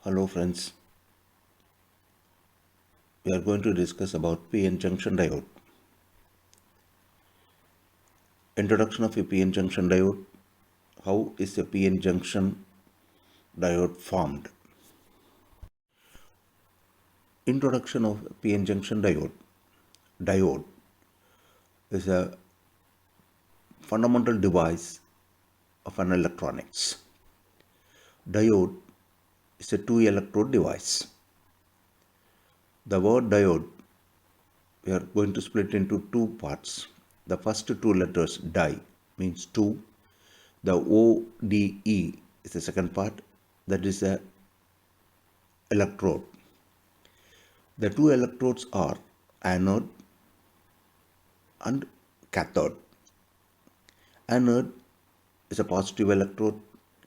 Hello friends, we are going to discuss about PN junction diode. Introduction of a PN junction diode. How is a PN junction diode formed? Introduction of PN junction diode. Diode is a fundamental device of an electronics. Diode is a two-electrode device. The word diode we are going to split into two parts. The first two letters di means two. The ODE is the second part, that is a electrode. The two electrodes are anode and cathode. Anode is a positive electrode,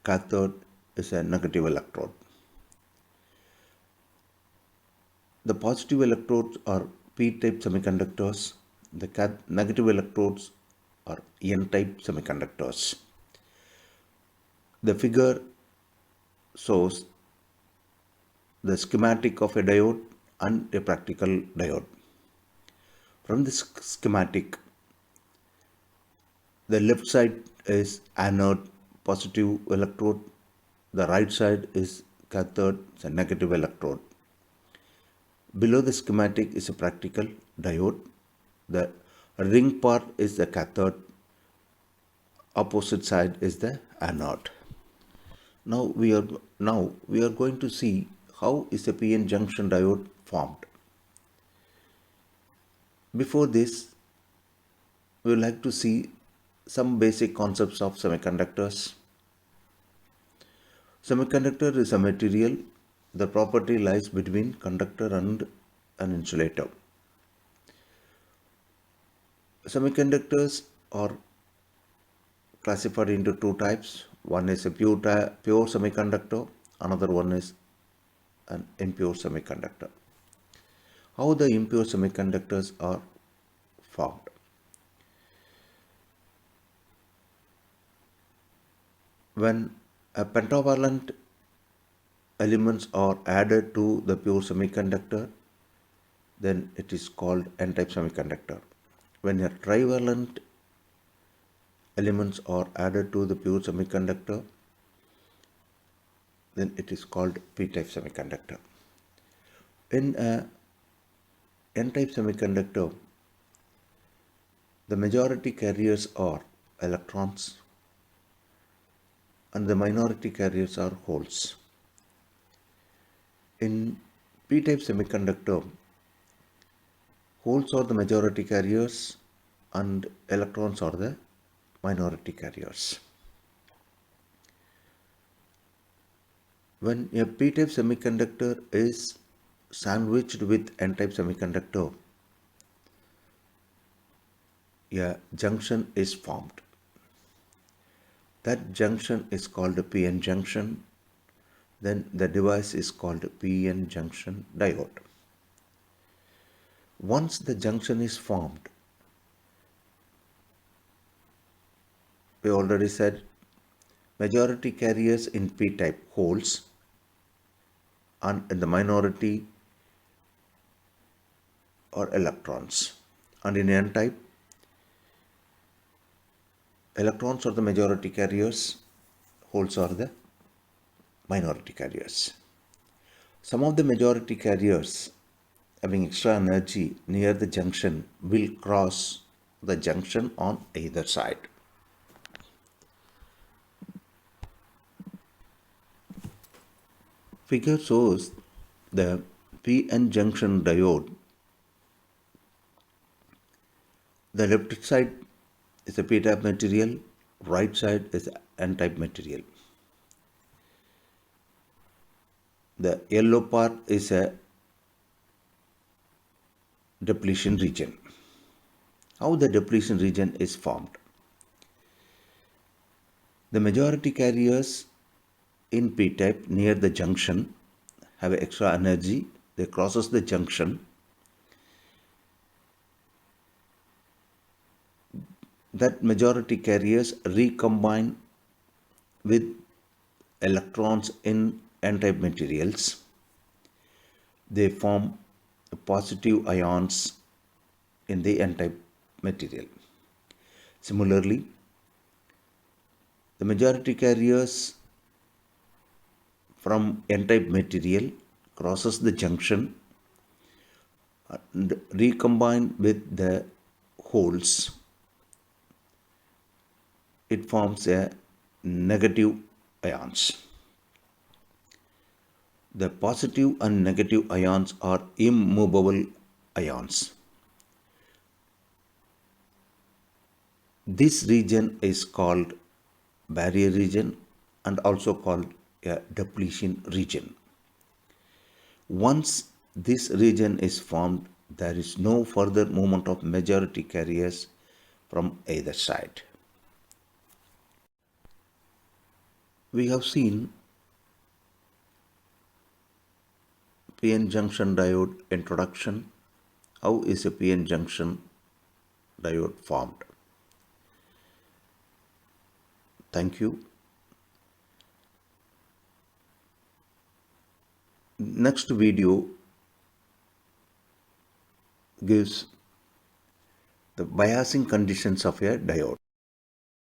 cathode is a negative electrode. The positive electrodes are P-type semiconductors, the negative electrodes are N-type semiconductors. The figure shows the schematic of a diode and a practical diode. From this schematic, the left side is anode, positive electrode, the right side is cathode, it's a negative electrode. Below the schematic is a practical diode. The ring part is the cathode, opposite side is the anode. Now we are going to see how is a PN junction diode formed. Before this, we would like to see some basic concepts of semiconductors. Semiconductor is a material. The property lies between conductor and an insulator. Semiconductors are classified into two types. One is a pure semiconductor, another one is an impure semiconductor. How the impure semiconductors are formed? When a pentavalent elements are added to the pure semiconductor, then it is called N-type semiconductor. When a trivalent elements are added to the pure semiconductor, then it is called P-type semiconductor. In a N-type semiconductor, the majority carriers are electrons and the minority carriers are holes. In P-type semiconductor, holes are the majority carriers and electrons are the minority carriers. When a P-type semiconductor is sandwiched with N-type semiconductor, a junction is formed. That junction is called a PN junction. Then the device is called PN junction diode. Once the junction is formed, we already said majority carriers in P-type holes and in the minority are electrons, and in N-type electrons are the majority carriers, holes are the minority carriers. Some of the majority carriers having extra energy near the junction will cross the junction on either side. Figure shows the PN junction diode. The left side is a P-type material, right side is N-type material. The yellow part is a depletion region. How the depletion region is formed? The majority carriers in P-type near the junction have extra energy. They crosses the junction. That majority carriers recombine with electrons in n-type materials. They form positive ions in the n-type material. Similarly, the majority carriers from n-type material crosses the junction and recombine with the holes. It forms a negative ions. The positive and negative ions are immovable ions. This region is called barrier region and also called a depletion region. Once this region is formed, there is no further movement of majority carriers from either side. We have seen PN junction diode introduction. How is a PN junction diode formed? Thank you. Next video gives the biasing conditions of a diode.